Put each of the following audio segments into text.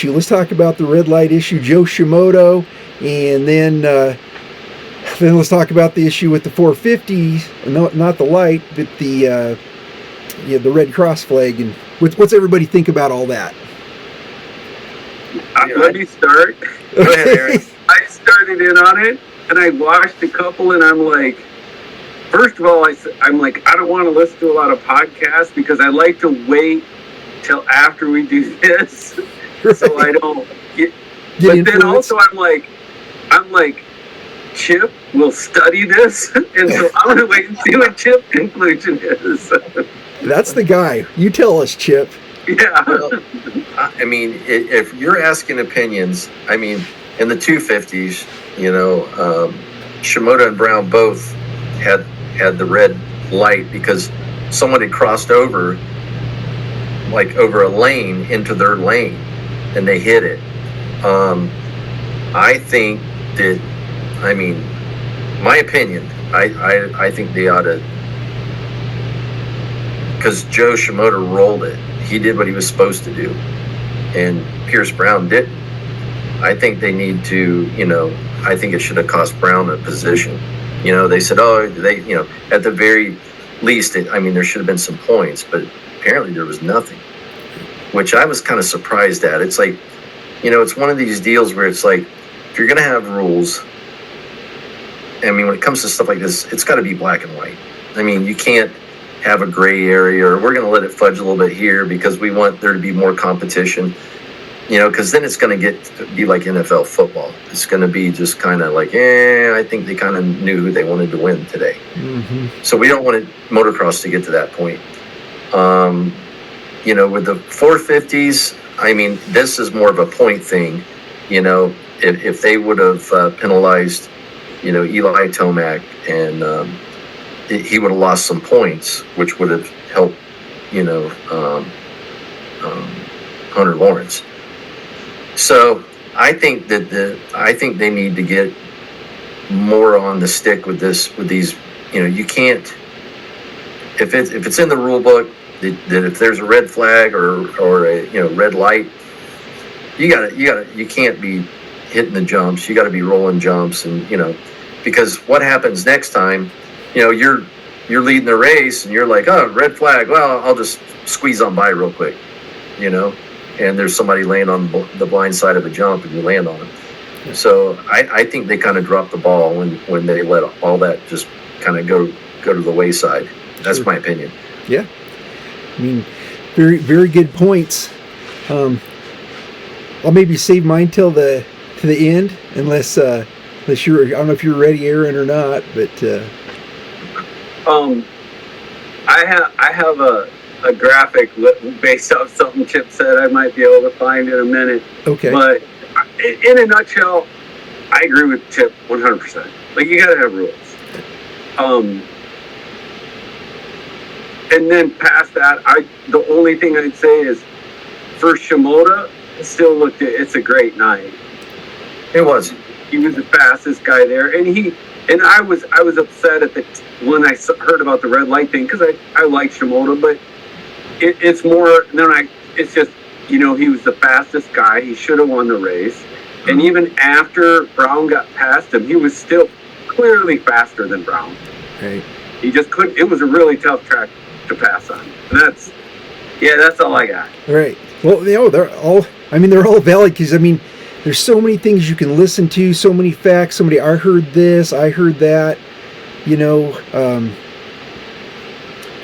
issue. Let's talk about the red light issue, Joe Shimoda, and then let's talk about the issue with the 450, not the light, but the red cross flag. And what's everybody think about all that? Let me start. Go ahead, Aaron. I started in on it, and I watched a couple, and I'm like, first of all, I'm like, I don't want to listen to a lot of podcasts because I like to wait till after we do this, right. So I don't get but then also I'm like, Chip will study this, and so I'm going to wait and see what Chip's conclusion is. That's the guy. You tell us, Chip. Yeah. Well, I mean, if you're asking opinions, I mean, in the 250s, Shimoda and Brown both had the red light because someone had crossed over, like over a lane into their lane, and they hit it. I think that, I mean, my opinion, I think they ought to, because Joe Shimoda rolled it. He did what he was supposed to do, and Pierce Brown didn't. I think they need to, I think it should have cost Brown a position. They said, at the very least, there should have been some points, but apparently there was nothing, which I was kind of surprised at. It's like, it's one of these deals where it's like, if you're going to have rules, when it comes to stuff like this, it's got to be black and white. You can't have a gray area, or we're going to let it fudge a little bit here because we want there to be more competition, because then it's going to be like NFL football. It's going to be just kind of like, I think they kind of knew who they wanted to win today. Mm-hmm. So we don't want motocross to get to that point. With the 450s, this is more of a point thing. If they would have penalized, Eli Tomac, and he would have lost some points, which would have helped, Hunter Lawrence. So I think that they need to get more on the stick with these. You can't, if it's in the rule book that if there's a red flag or a red light, you can't be hitting the jumps. You got to be rolling jumps, and because what happens next time, you're leading the race and you're like, oh, red flag. Well, I'll just squeeze on by real quick, and there's somebody laying on the blind side of a jump and you land on them. So I think they kind of dropped the ball when they let all that just kind of go to the wayside. That's sure. My opinion. Yeah. Very, very good points. I'll maybe save mine to the end, unless you're, I don't know if you're ready, Aaron, or not, but I have a graphic based off something Chip said I might be able to find in a minute. Okay. But in a nutshell, I agree with Chip 100%. Like, you gotta have rules. And then past that, the only thing I'd say is, for Shimoda, it's a great night. It was. He was the fastest guy there, and I was upset when I heard about the red light thing, because I like Shimoda, but it's more than it's just, he was the fastest guy. He should have won the race. And even after Brown got past him, he was still clearly faster than Brown. Right. He just couldn't. It was a really tough track to pass on. And that's all I got. Right. Well, they're all valid, because there's so many things you can listen to, so many facts. I heard this, I heard that,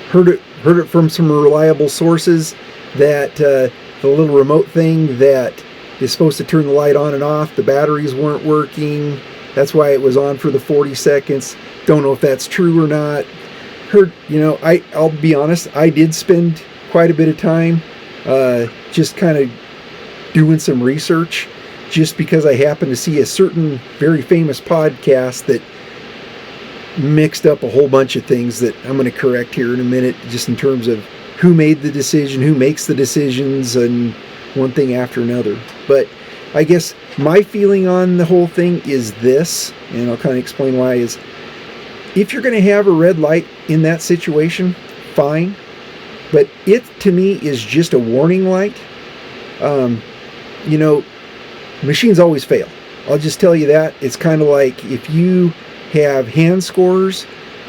heard it from some reliable sources, that the little remote thing that is supposed to turn the light on and off, the batteries weren't working. That's why it was on for the 40 seconds. Don't know if that's true or not. Heard, I'll be honest, I did spend quite a bit of time just kind of doing some research, just because I happened to see a certain very famous podcast that mixed up a whole bunch of things that I'm going to correct here in a minute, just in terms of who made the decision, who makes the decisions, and one thing after another. But I guess my feeling on the whole thing is this, and I'll kind of explain why, is if you're going to have a red light in that situation, fine. But it, to me, is just a warning light. you know, machines always fail. I'll just tell you that. It's kind of like if you have hand scores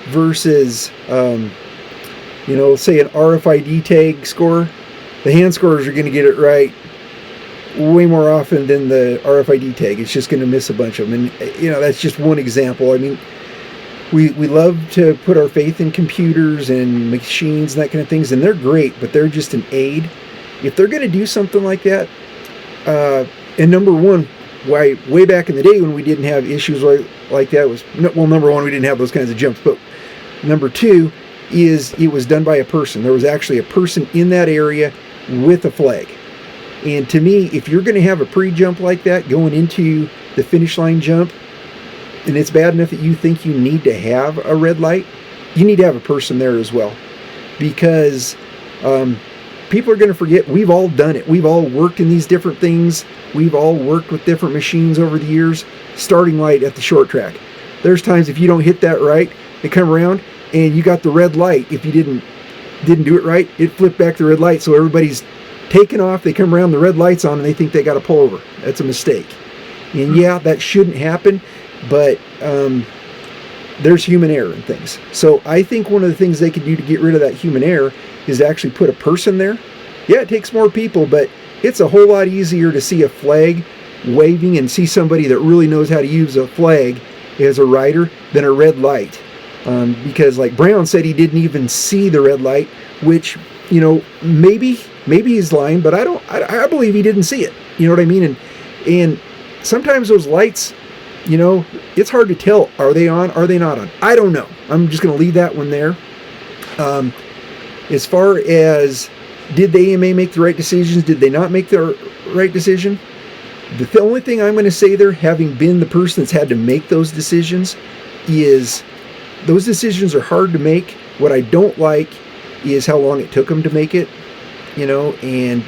versus, you know, say an RFID tag score, the hand scores are going to get it right way more often than the RFID tag. It's just going to miss a bunch of them. And, you know, that's just one example. I mean, we love to put our faith in computers and machines and that kind of things, and they're great, but they're just an aid. If they're going to do something like that, and number one, why way back in the day when we didn't have issues like that was, well, number one, we didn't have those kinds of jumps, but number two is it was done by a person. There was actually a person in that area with a flag. And to me, if you're going to have a pre-jump like that going into the finish line jump, and it's bad enough that you think you need to have a red light, you need to have a person there as well. Because people are going to forget, we've all done it. We've all worked in these different things. We've all worked with different machines over the years. Starting light at the short track. There's times if you don't hit that right, they come around and you got the red light. If you didn't do it right, it flipped back the red light. So everybody's taken off. They come around, the red light's on, and they think they got to pull over. That's a mistake. And yeah, that shouldn't happen, but there's human error in things. So I think one of the things they could do to get rid of that human error is actually put a person there. Yeah, it takes more people, but it's a whole lot easier to see a flag waving and see somebody that really knows how to use a flag as a rider than a red light. Because like Brown said, he didn't even see the red light, which, you know, maybe he's lying, but I believe he didn't see it. You know what I mean? And sometimes those lights, you know, it's hard to tell. Are they on? Are they not on? I don't know. I'm just going to leave that one there. As far as did the AMA make the right decisions? Did they not make the right decision? The only thing I'm going to say there, having been the person that's had to make those decisions, is those decisions are hard to make. What I don't like is how long it took them to make it, you know, and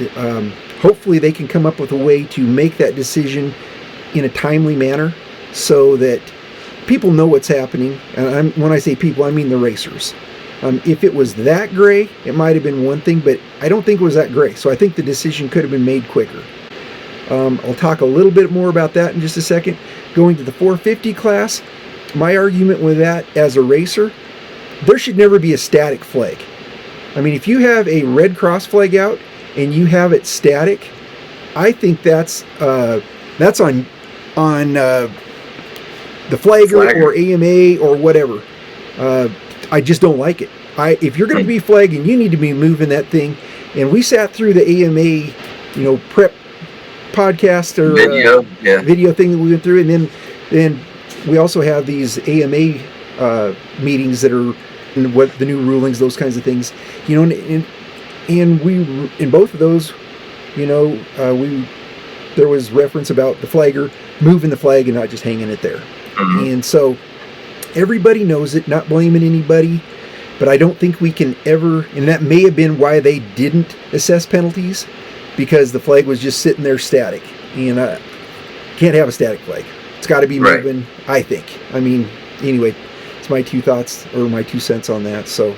hopefully they can come up with a way to make that decision in a timely manner so that people know what's happening. And when I say people, I mean the racers. If it was that gray, it might have been one thing, but I don't think it was that gray. So I think the decision could have been made quicker. I'll talk a little bit more about that in just a second. Going to the 450 class, my argument with that as a racer, there should never be a static flag. I mean, if you have a red cross flag out and you have it static, I think that's on the flagger or AMA or whatever. I just don't like it. If you're going to be flagging, you need to be moving that thing. And we sat through the AMA, you know, prep podcast or video thing that we went through, and then we also have these AMA meetings that are what the new rulings, those kinds of things, you know, and we in both of those, you know, there was reference about the flagger moving the flag and not just hanging it there. Mm-hmm. And so everybody knows it, not blaming anybody, but I don't think we can ever, and that may have been why they didn't assess penalties, because the flag was just sitting there static, and can't have a static flag. It's got to be moving, I think. I mean, anyway, it's my 2 thoughts or my 2 cents on that. So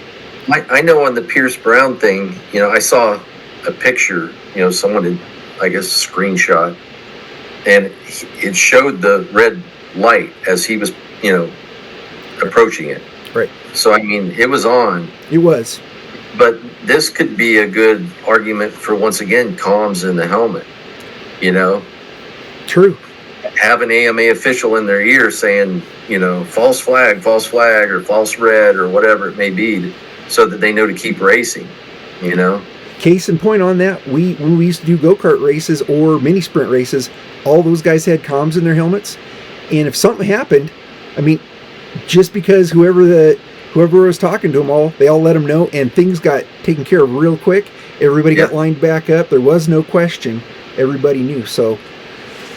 I know on the Pierce Brown thing, you know, I saw a picture, you know, someone had, I guess, screenshot, and it showed the red light as he was, you know, approaching it. Right. So, I mean, it was on. It was. But this could be a good argument for, once again, comms in the helmet, you know? True. Have an AMA official in their ear saying, you know, false flag, or false red, or whatever it may be, so that they know to keep racing, you know? Case in point on that, when we used to do go-kart races or mini sprint races, all those guys had comms in their helmets. And if something happened, I mean, just because whoever was talking to them they all let them know, and things got taken care of real quick. Everybody got lined back up. There was no question. Everybody knew. So,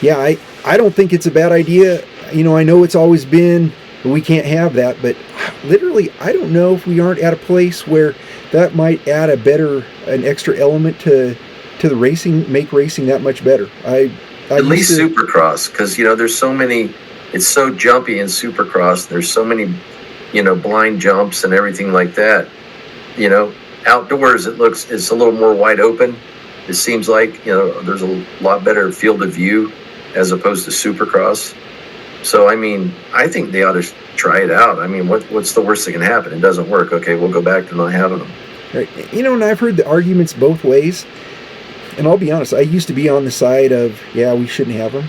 yeah, I don't think it's a bad idea. You know, I know it's always been, we can't have that, but literally, I don't know if we aren't at a place where that might add an extra element to the racing, make racing that much better. At least Supercross, because, you know, there's so many, it's so jumpy in Supercross. There's so many, you know, blind jumps and everything like that. You know, outdoors it's a little more wide open, It seems like, there's a lot better field of view as opposed to Supercross. So, I mean, I think they ought to try it out. I mean, what's the worst that can happen? It doesn't work. Okay, we'll go back to not having them. Right. And I've heard the arguments both ways. And I'll be honest, I used to be on the side of, yeah, we shouldn't have them.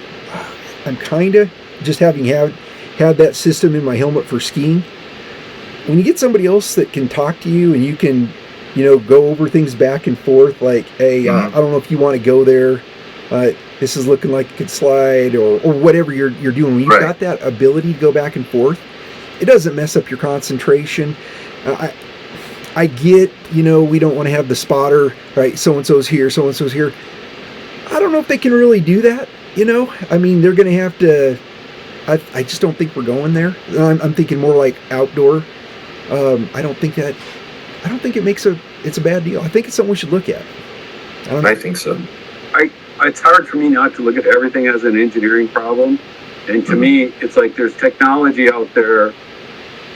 I'm kind of, just having had that system in my helmet for skiing, when you get somebody else that can talk to you and you can, go over things back and forth, like, hey, I don't know if you want to go there. This is looking like it could slide, or whatever you're doing. When you've got that ability to go back and forth, it doesn't mess up your concentration. I get, we don't want to have the spotter, right? So-and-so's here, so-and-so's here. I don't know if they can really do that, I mean, they're going to have to, I just don't think we're going there. I'm thinking more like outdoor. I don't think it's a bad deal. I think it's something we should look at. I think so. It's hard for me not to look at everything as an engineering problem. And to me, it's like there's technology out there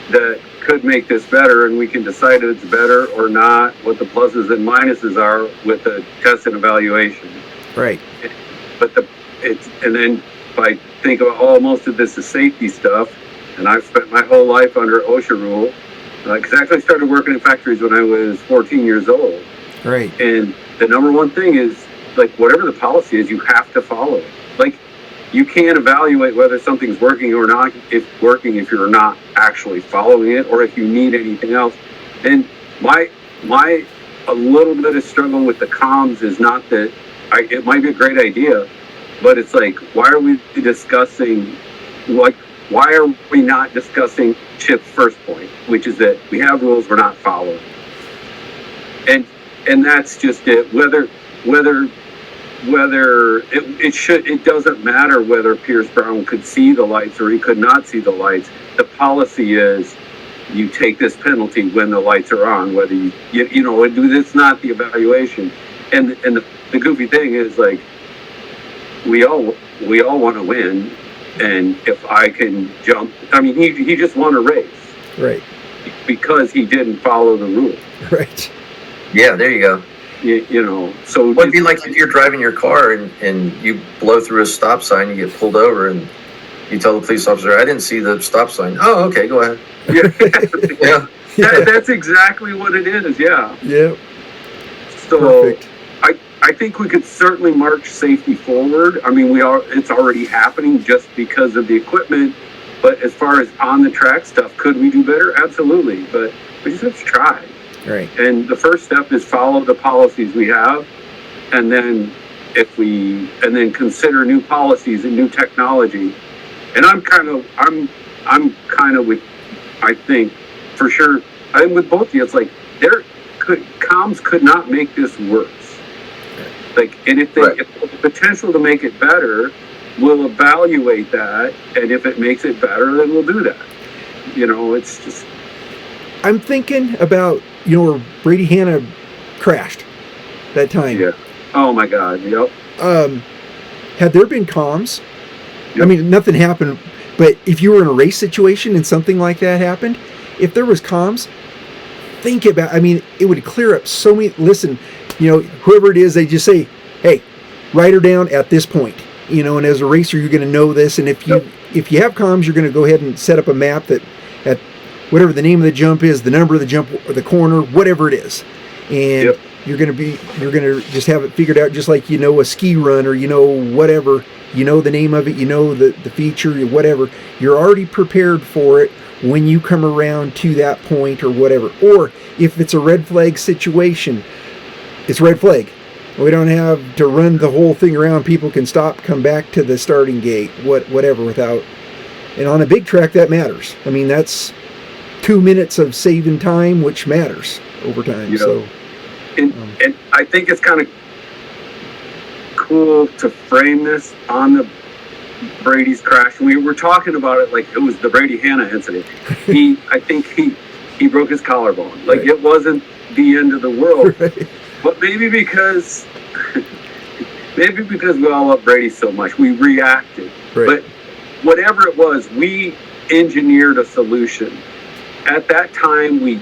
that could make this better, and we can decide if it's better or not, what the pluses and minuses are with the test and evaluation. Right. But and then if I think about, most of this is safety stuff, and I've spent my whole life under OSHA rule, because I actually started working in factories when I was 14 years old. Right. And the number one thing is, like, whatever the policy is, you have to follow it. Like, you can't evaluate whether something's working or not, if you're not actually following it, or if you need anything else. And my a little bit of struggle with the comms is not that it might be a great idea, but it's like, why are we not discussing Chip's first point, which is that we have rules we're not following. And that's just it. Whether it doesn't matter whether Pierce Brown could see the lights or he could not see the lights. The policy is you take this penalty when the lights are on, whether it's not the evaluation. And the goofy thing is, like, we all want to win, and if I can jump, I mean, he just won a race, right? Because he didn't follow the rule, right? Yeah, there you go. So it'd be like if you're driving your car and you blow through a stop sign, you get pulled over, and you tell the police officer, "I didn't see the stop sign." Oh, okay, go ahead. Yeah. That's exactly what it is. Yeah. Yeah. So perfect. I think we could certainly march safety forward. I mean, it's already happening just because of the equipment. But as far as on the track stuff, could we do better? Absolutely. But we just have to try. Right. And the first step is follow the policies we have, and then consider new policies and new technology. And I'm kind of with, I think, for sure. I think with both of you, it's like comms could not make this worse. Like, and if the potential to make it better, we'll evaluate that, and if it makes it better, then we'll do that. It's just. I'm thinking about where Brady Hanna crashed that time. Yeah. Oh my God. Yep. Had there been comms, yep. I mean, nothing happened. But if you were in a race situation and something like that happened, if there was comms, think about. I mean, it would clear up so many. Listen, whoever it is, they just say, "Hey, write her down at this point." And as a racer, you're going to know this. And if you have comms, you're going to go ahead and set up a map that at whatever the name of the jump is, the number of the jump or the corner, whatever it is, and yep. you're going to just have it figured out, just like a ski run or whatever. The name of it, the feature, whatever. You're already prepared for it when you come around to that point or whatever. Or if it's a red flag situation, it's red flag. We don't have to run the whole thing around. People can stop, come back to the starting gate, whatever, without. And on a big track, that matters. I mean, that's 2 minutes of saving time, which matters over time. So, and I think it's kind of cool to frame this on the Brady's crash. We were talking about it like it was the Brady Hanna incident. I think he broke his collarbone. Like, right. It wasn't the end of the world. Right. But maybe because we all love Brady so much, we reacted. Right. But whatever it was, we engineered a solution. At that time, and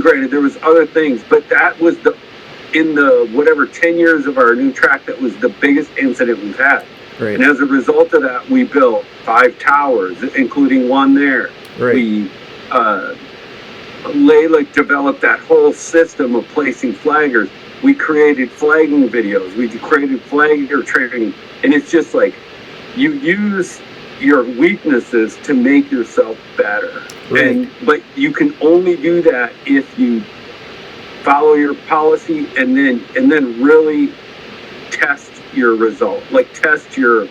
granted, there was other things, but that was in the whatever 10 years of our new track, that was the biggest incident we've had. Right. And as a result of that, we built 5 towers, including one there. Right. We developed that whole system of placing flaggers. We created flagging videos. We created flagger training. And it's just like, you use your weaknesses to make yourself better. Right. But you can only do that if you follow your policy and then really test your result, like test your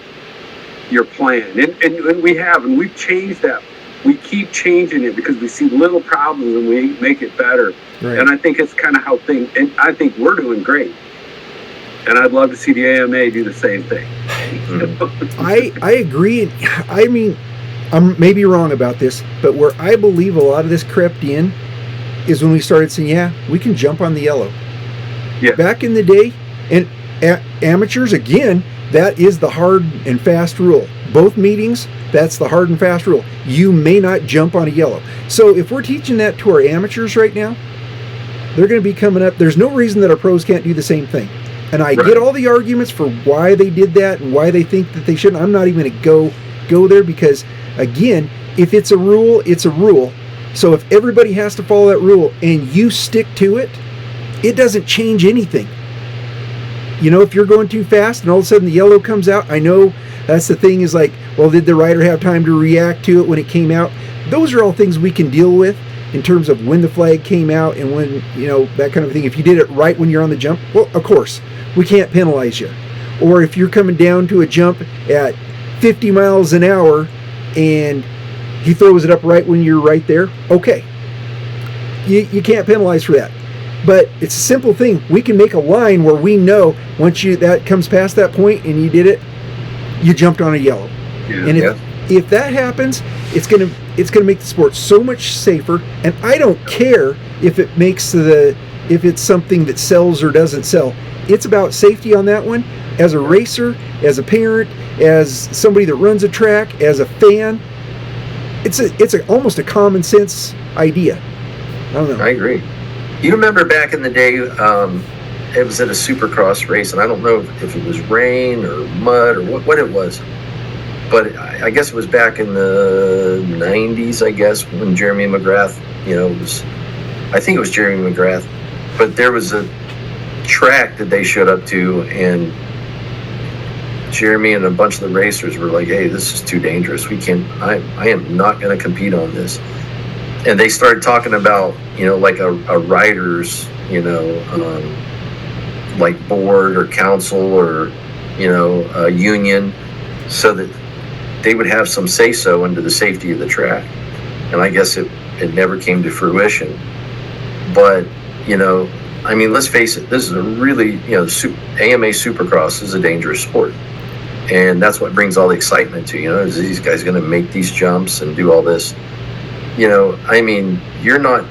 plan. And we've changed that. We keep changing it because we see little problems and we make it better. Right. And I think it's kind of how and I think we're doing great. And I'd love to see the AMA do the same thing. I agree. I mean, I'm maybe wrong about this, but where I believe a lot of this crept in is when we started saying, yeah, we can jump on the yellow. Yeah. Back in the day, and amateurs, again, that is the hard and fast rule. Both meetings, that's the hard and fast rule. You may not jump on a yellow. So if we're teaching that to our amateurs right now, they're going to be coming up. There's no reason that our pros can't do the same thing. And I get all the arguments for why they did that and why they think that they shouldn't. I'm not even going to go there because, again, if it's a rule, it's a rule. So if everybody has to follow that rule and you stick to it, it doesn't change anything. You know, if you're going too fast and all of a sudden the yellow comes out, I know that's the thing is like, well, did the rider have time to react to it when it came out? Those are all things we can deal with in terms of when the flag came out and when, you know, that kind of thing. If you did it right when you're on the jump, well, of course, we can't penalize you. Or if you're coming down to a jump at 50 miles an hour and he throws it up right when you're right there, okay. You can't penalize for that. But it's a simple thing. We can make a line where we know once that comes past that point and you did it, you jumped on a yellow. Yeah. And if that happens, it's gonna make the sport so much safer. And I don't care if it's something that sells or doesn't sell. It's about safety on that one. As a racer, as a parent, as somebody that runs a track, as a fan, it's almost a common sense idea. I don't know. I agree. You remember back in the day, it was at a Supercross race, and I don't know if it was rain or mud or what it was, but I guess it was back in the 90s, I guess, when Jeremy McGrath, I think it was Jeremy McGrath, but there was a track that they showed up to, and Jeremy and a bunch of the racers were like, hey, this is too dangerous. I am not going to compete on this. And they started talking about, like a rider's, like board or council or, a union, so that they would have some say-so into the safety of the track. And I guess it never came to fruition. But, let's face it, this is a really, AMA Supercross is a dangerous sport. And that's what brings all the excitement to, is these guys going to make these jumps and do all this. You're not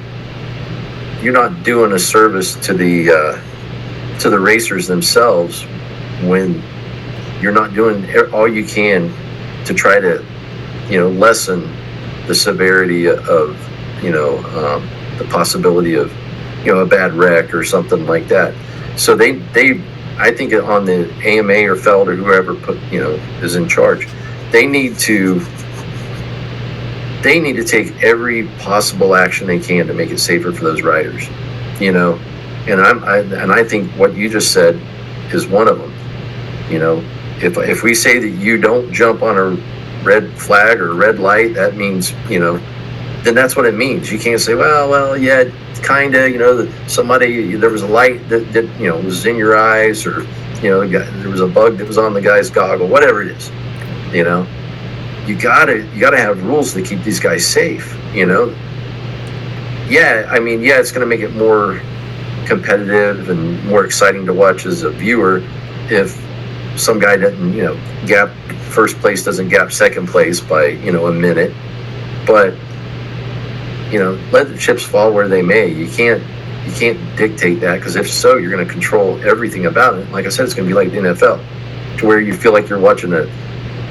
doing a service to the racers themselves when you're not doing all you can to try to, lessen the severity of, the possibility of, a bad wreck or something like that. So I think on the AMA or Feld or whoever is in charge, they need to take every possible action they can to make it safer for those riders, and I think what you just said is one of them. If we say that you don't jump on a red flag or red light, that means, then that's what it means. You can't say, well, yeah, kind of, somebody, there was a light that was in your eyes, or, there was a bug that was on the guy's goggle, whatever it is, You gotta have rules to keep these guys safe, it's gonna make it more competitive and more exciting to watch as a viewer if some guy doesn't, gap first place doesn't gap second place by, a minute. But, let the chips fall where they may. You can't dictate that, because if so, you're gonna control everything about it. Like I said, it's gonna be like the NFL, to where you feel like you're watching a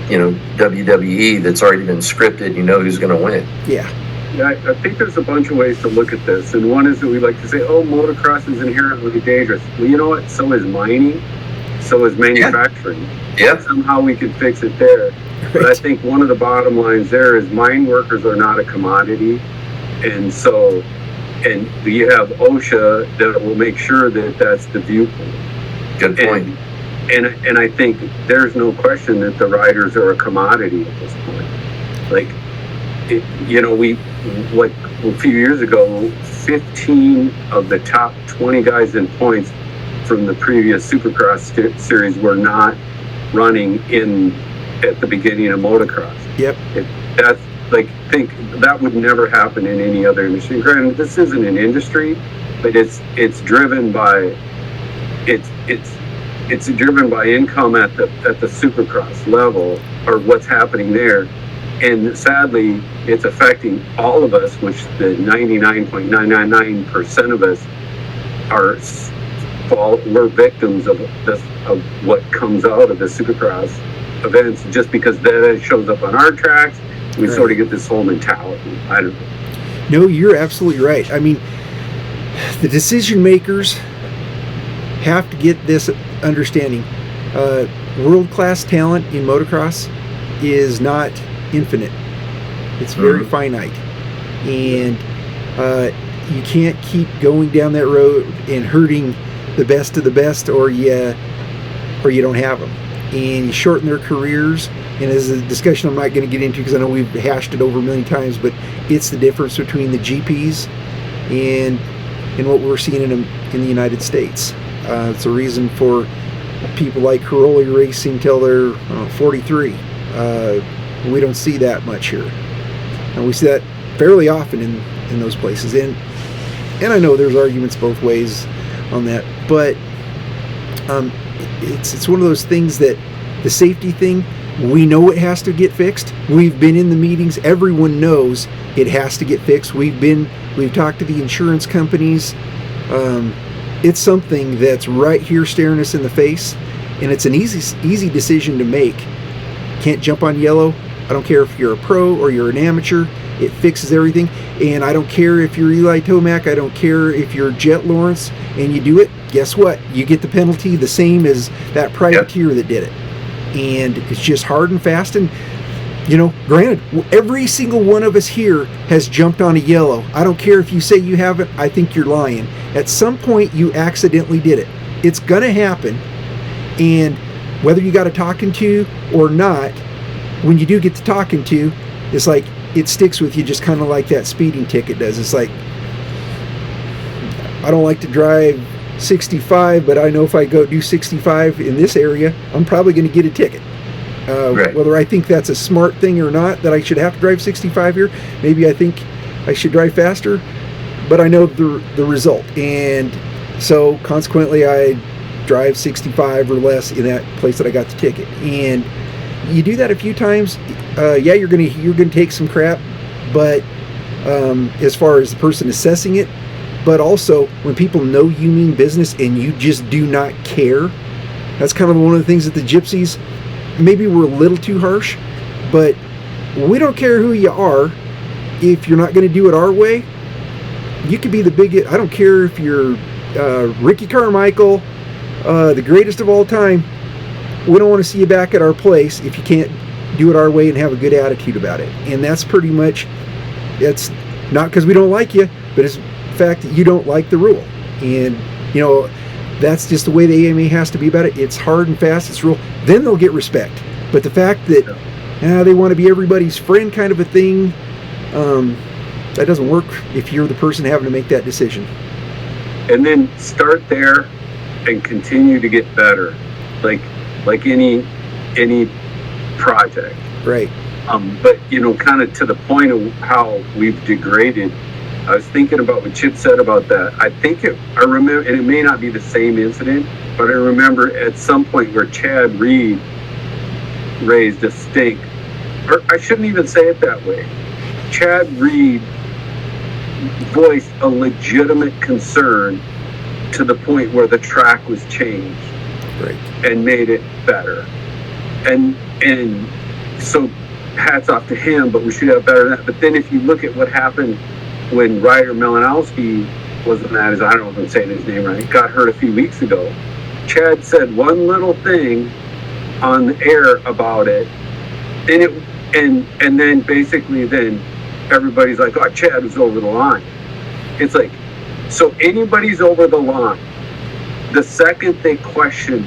WWE that's already been scripted. You know who's going to win. Yeah. Yeah, I think there's a bunch of ways to look at this, and one is that we like to say, "Oh, motocross is inherently dangerous." Well, you know what? So is mining, so is manufacturing. Yeah. Somehow we can fix it there. But I think one of the bottom lines there is mine workers are not a commodity, and so, and you have OSHA that will make sure that that's the viewpoint. Good point. And I think there's no question that the riders are a commodity at this point. Like, we like a few years ago, 15 of the top 20 guys in points from the previous Supercross series were not running at the beginning of motocross. Yep. That's like, think that would never happen in any other industry. And granted, this isn't an industry, but it's driven by it's driven by income at the Supercross level, or what's happening there. And sadly, it's affecting all of us, which the 99.999% of us we're victims of what comes out of the Supercross events, just because that shows up on our tracks. We sort of get this whole mentality. I don't know. No, you're absolutely right. I mean, the decision makers have to get this understanding. World-class talent in motocross is not infinite. It's very finite. And you can't keep going down that road and hurting the best of the best, or you don't have them. And you shorten their careers. And as a discussion I'm not going to get into, because I know we've hashed it over a million times, but it's the difference between the GPs and what we're seeing in the United States. It's a reason for people like Caroli racing till they're 43. We don't see that much here. And we see that fairly often in those places. And I know there's arguments both ways on that, but it's one of those things that the safety thing, we know it has to get fixed. We've been in the meetings. Everyone knows it has to get fixed. We've talked to the insurance companies. It's something that's right here staring us in the face, and it's an easy decision to make. Can't jump on yellow. I don't care if you're a pro or you're an amateur. It fixes everything. And I don't care if you're Eli Tomac. I don't care if you're Jet Lawrence and you do it. Guess what? You get the penalty the same as that privateer that did it. And it's just hard and fast. And, granted, every single one of us here has jumped on a yellow. I don't care if you say you haven't. I think you're lying. At some point, you accidentally did it. It's going to happen. And whether you got a talking to or not, when you do get to talking to, it's like it sticks with you, just kind of like that speeding ticket does. It's like, I don't like to drive 65, but I know if I go do 65 in this area, I'm probably going to get a ticket. Whether I think that's a smart thing or not, that I should have to drive 65 here, maybe I think I should drive faster, but I know the result. And so consequently, I drive 65 or less in that place that I got the ticket. And you do that a few times, you're gonna take some crap, but as far as the person assessing it, but also when people know you mean business and you just do not care. That's kind of one of the things that the gypsies, maybe we're a little too harsh, but we don't care who you are. If you're not going to do it our way, you could be the biggest. I don't care if you're Ricky Carmichael, the greatest of all time. We don't want to see you back at our place if you can't do it our way and have a good attitude about it. And that's pretty much, it's not because we don't like you, but it's the fact that you don't like the rule. And, that's just the way the AMA has to be about it. It's hard and fast, it's rule. Then they'll get respect. But the fact that they want to be everybody's friend kind of a thing, that doesn't work if you're the person having to make that decision. And then start there and continue to get better. Like any project, right? But kind of to the point of how we've degraded. I was thinking about what Chip said about that. I remember, and it may not be the same incident, but I remember at some point where Chad Reed raised a stink, or I shouldn't even say it that way. Chad Reed voiced a legitimate concern to the point where the track was changed. Right. And made it better. And so hats off to him, but we should have better than that. But then if you look at what happened when Ryder Malinowski, wasn't that his, I don't know if I'm saying his name right, got hurt a few weeks ago. Chad said one little thing on the air about it, and then basically then everybody's like, oh, Chad was over the line. It's like, so anybody's over the line the second they question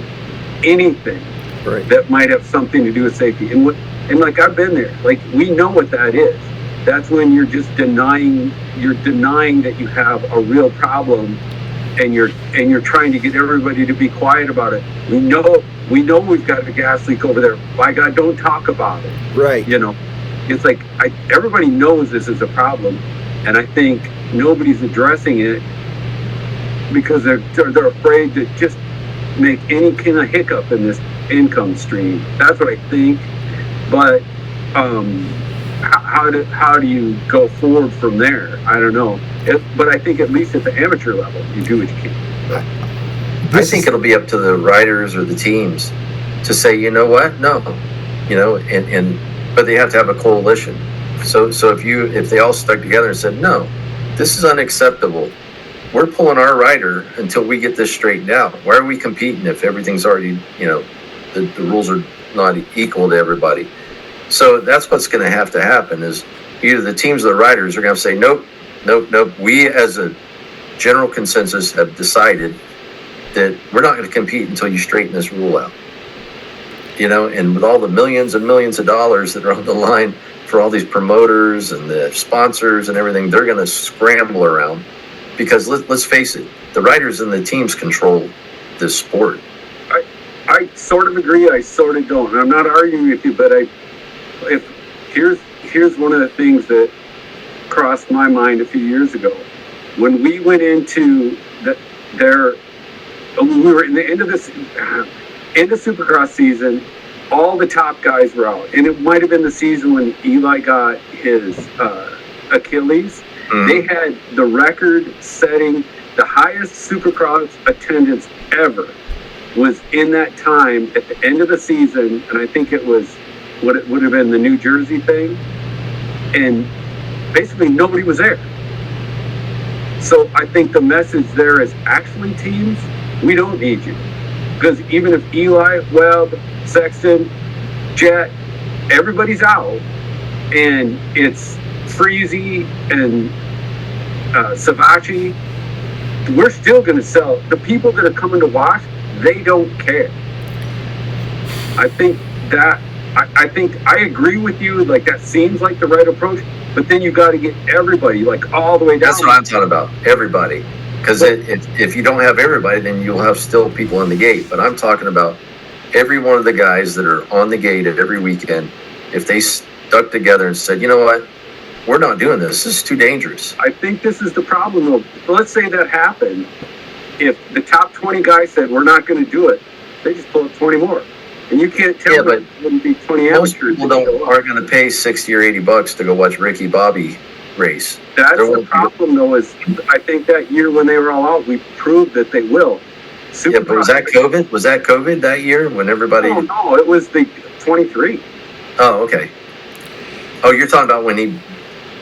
anything Right. that might have something to do with safety. And like, I've been there. Like, we know what that is. That's when you're just denying that you have a real problem, and you're trying to get everybody to be quiet about it. We know we've got a gas leak over there. By God, don't talk about it. Right. You know, it's like, everybody knows this is a problem, and I think nobody's addressing it because they're afraid to just make any kind of hiccup in this income stream. That's what I think. But how do you go forward from there? I don't know. But I think at least at the amateur level, you do what you can. I think it'll be up to the riders or the teams to say, you know what, no, you know, but they have to have a coalition. So if they all stuck together and said, no, this is unacceptable. We're pulling our rider until we get this straightened out. Why are we competing if everything's already, you know, the rules are not equal to everybody? So that's what's going to happen is either the teams or the riders are going to say, nope. We as a general consensus have decided that we're not going to compete until you straighten this rule out. You know, and with all the millions and millions of dollars that are on the line for all these promoters and the sponsors and everything, they're going to scramble around. Because let's face it, the riders and the teams control this sport. I sort of agree. I sort of don't. I'm not arguing with you, but here's one of the things that crossed my mind a few years ago. When we went into we were in the end of Supercross season, all the top guys were out, and it might have been the season when Eli got his Achilles. They had the record-setting, the highest Supercross attendance ever was in that time at the end of the season, and I think it was what it would have been the New Jersey thing, and basically nobody was there. So I think the message there is actually, teams, we don't need you. Because even if Eli, Webb, Sexton, Jet, everybody's out, and it's Freezy and Savachi, we're still going to sell. The people that are coming to watch, they don't care. I think I agree with you. Like, that seems like the right approach, but then you got to get everybody, like, all the way down. That's what I'm talking about. Everybody. Because if you don't have everybody, then you'll have still people on the gate. But I'm talking about every one of the guys that are on the gate at every weekend. If they stuck together and said, you know what, we're not doing this. This is too dangerous. I think this is the problem, though. Let's say that happened. If the top 20 guys said, we're not going to do it, they just pull up 20 more. And you can't tell them it wouldn't be 20 most amateurs. people aren't going to pay $60 or $80 to go watch Ricky Bobby race. That's the problem, though, is I think that year when they were all out, we proved that they will. Yeah, but was that COVID? Was that COVID that year when everybody... No, it was the 23. Oh, okay. Oh, you're talking about when he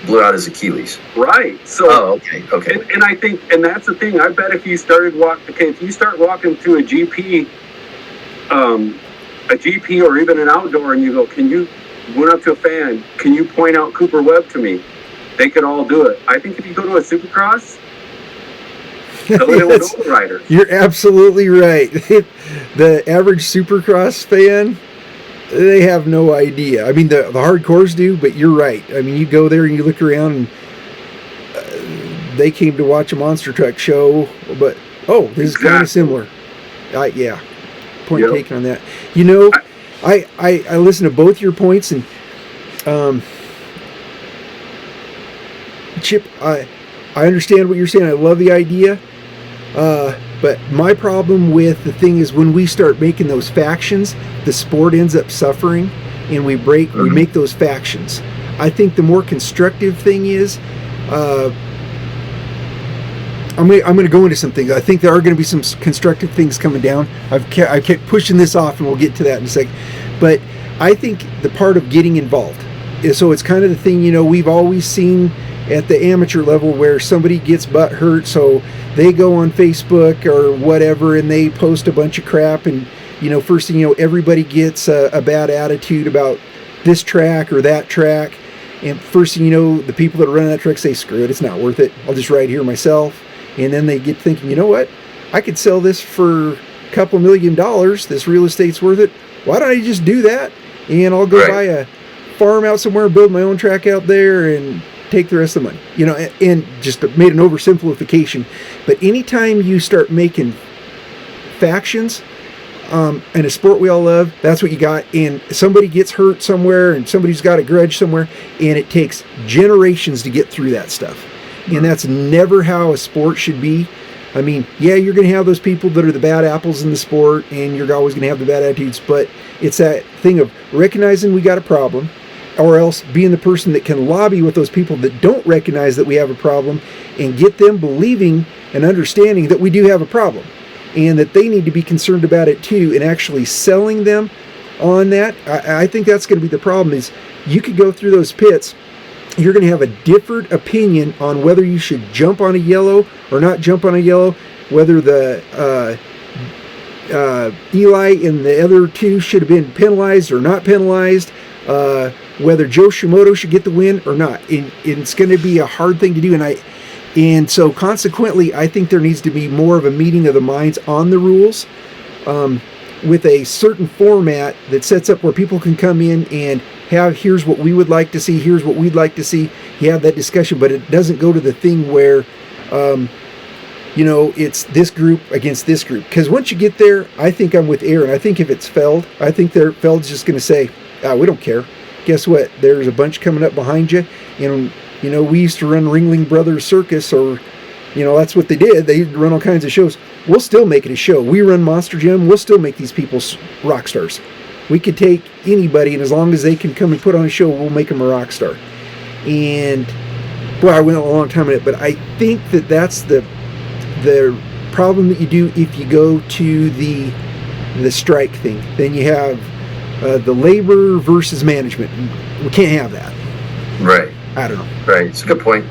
blew out his Achilles. Right. So. Oh, okay. And I think, and that's the thing. I bet if you start walking to a GP or even an outdoor, and you go, went up to a fan, can you point out Cooper Webb to me? They could all do it. I think if you go to a Supercross, they'll know the riders. You're absolutely right. The average Supercross fan, they have no idea. I mean, the hardcores do, but you're right. I mean, you go there and you look around, and they came to watch a monster truck show, but this is kind of similar. Yeah, point taken on that. You know, I listen to both your points, and Chip, I understand what you're saying. I love the idea. But my problem with the thing is when we start making those factions, the sport ends up suffering, and we make those factions. I think the more constructive thing is, I'm going to go into some things. I think there are going to be some constructive things coming down. I kept pushing this off, and we'll get to that in a second. But I think the part of getting involved, so it's kind of the thing, we've always seen at the amateur level where somebody gets butt hurt, so they go on Facebook or whatever and they post a bunch of crap, and first thing everybody gets a bad attitude about this track or that track, and first thing the people that are running that track say, screw it, it's not worth it, I'll just ride here myself. And then they get thinking, you know what, I could sell this for a couple $1 million, this real estate's worth it, why don't I just do that, and I'll go buy a farm out somewhere, build my own track out there, and take the rest of the money. And just made an oversimplification. But anytime you start making factions in a sport we all love, that's what you got. And somebody gets hurt somewhere, and somebody's got a grudge somewhere, and it takes generations to get through that stuff. And that's never how a sport should be. I mean, yeah, you're going to have those people that are the bad apples in the sport, and you're always going to have the bad attitudes, but it's that thing of recognizing we got a problem, or else being the person that can lobby with those people that don't recognize that we have a problem and get them believing and understanding that we do have a problem and that they need to be concerned about it too, and actually selling them on that. I think that's going to be the problem, is you could go through those pits, you're going to have a different opinion on whether you should jump on a yellow or not jump on a yellow, whether the Eli and the other two should have been penalized or not penalized, whether Joe Shimoda should get the win or not. And it's going to be a hard thing to do. And so consequently, I think there needs to be more of a meeting of the minds on the rules, with a certain format that sets up where people can come in and have, here's what we would like to see, here's what we'd like to see. You have that discussion, but it doesn't go to the thing where, it's this group against this group. Because once you get there, I think I'm with Aaron. I think if it's Feld, I think Feld's just going to say, we don't care. Guess what? There's a bunch coming up behind you. And, we used to run Ringling Brothers Circus, or, that's what they did. They run all kinds of shows. We'll still make it a show. We run Monster Jam. We'll still make these people rock stars. We could take anybody, and as long as they can come and put on a show, we'll make them a rock star. And, boy, I went a long time on it, but I think that's the problem that you do if you go to the strike thing. Then you have the labor versus management. We can't have that. Right. I don't know. Right. It's a good point.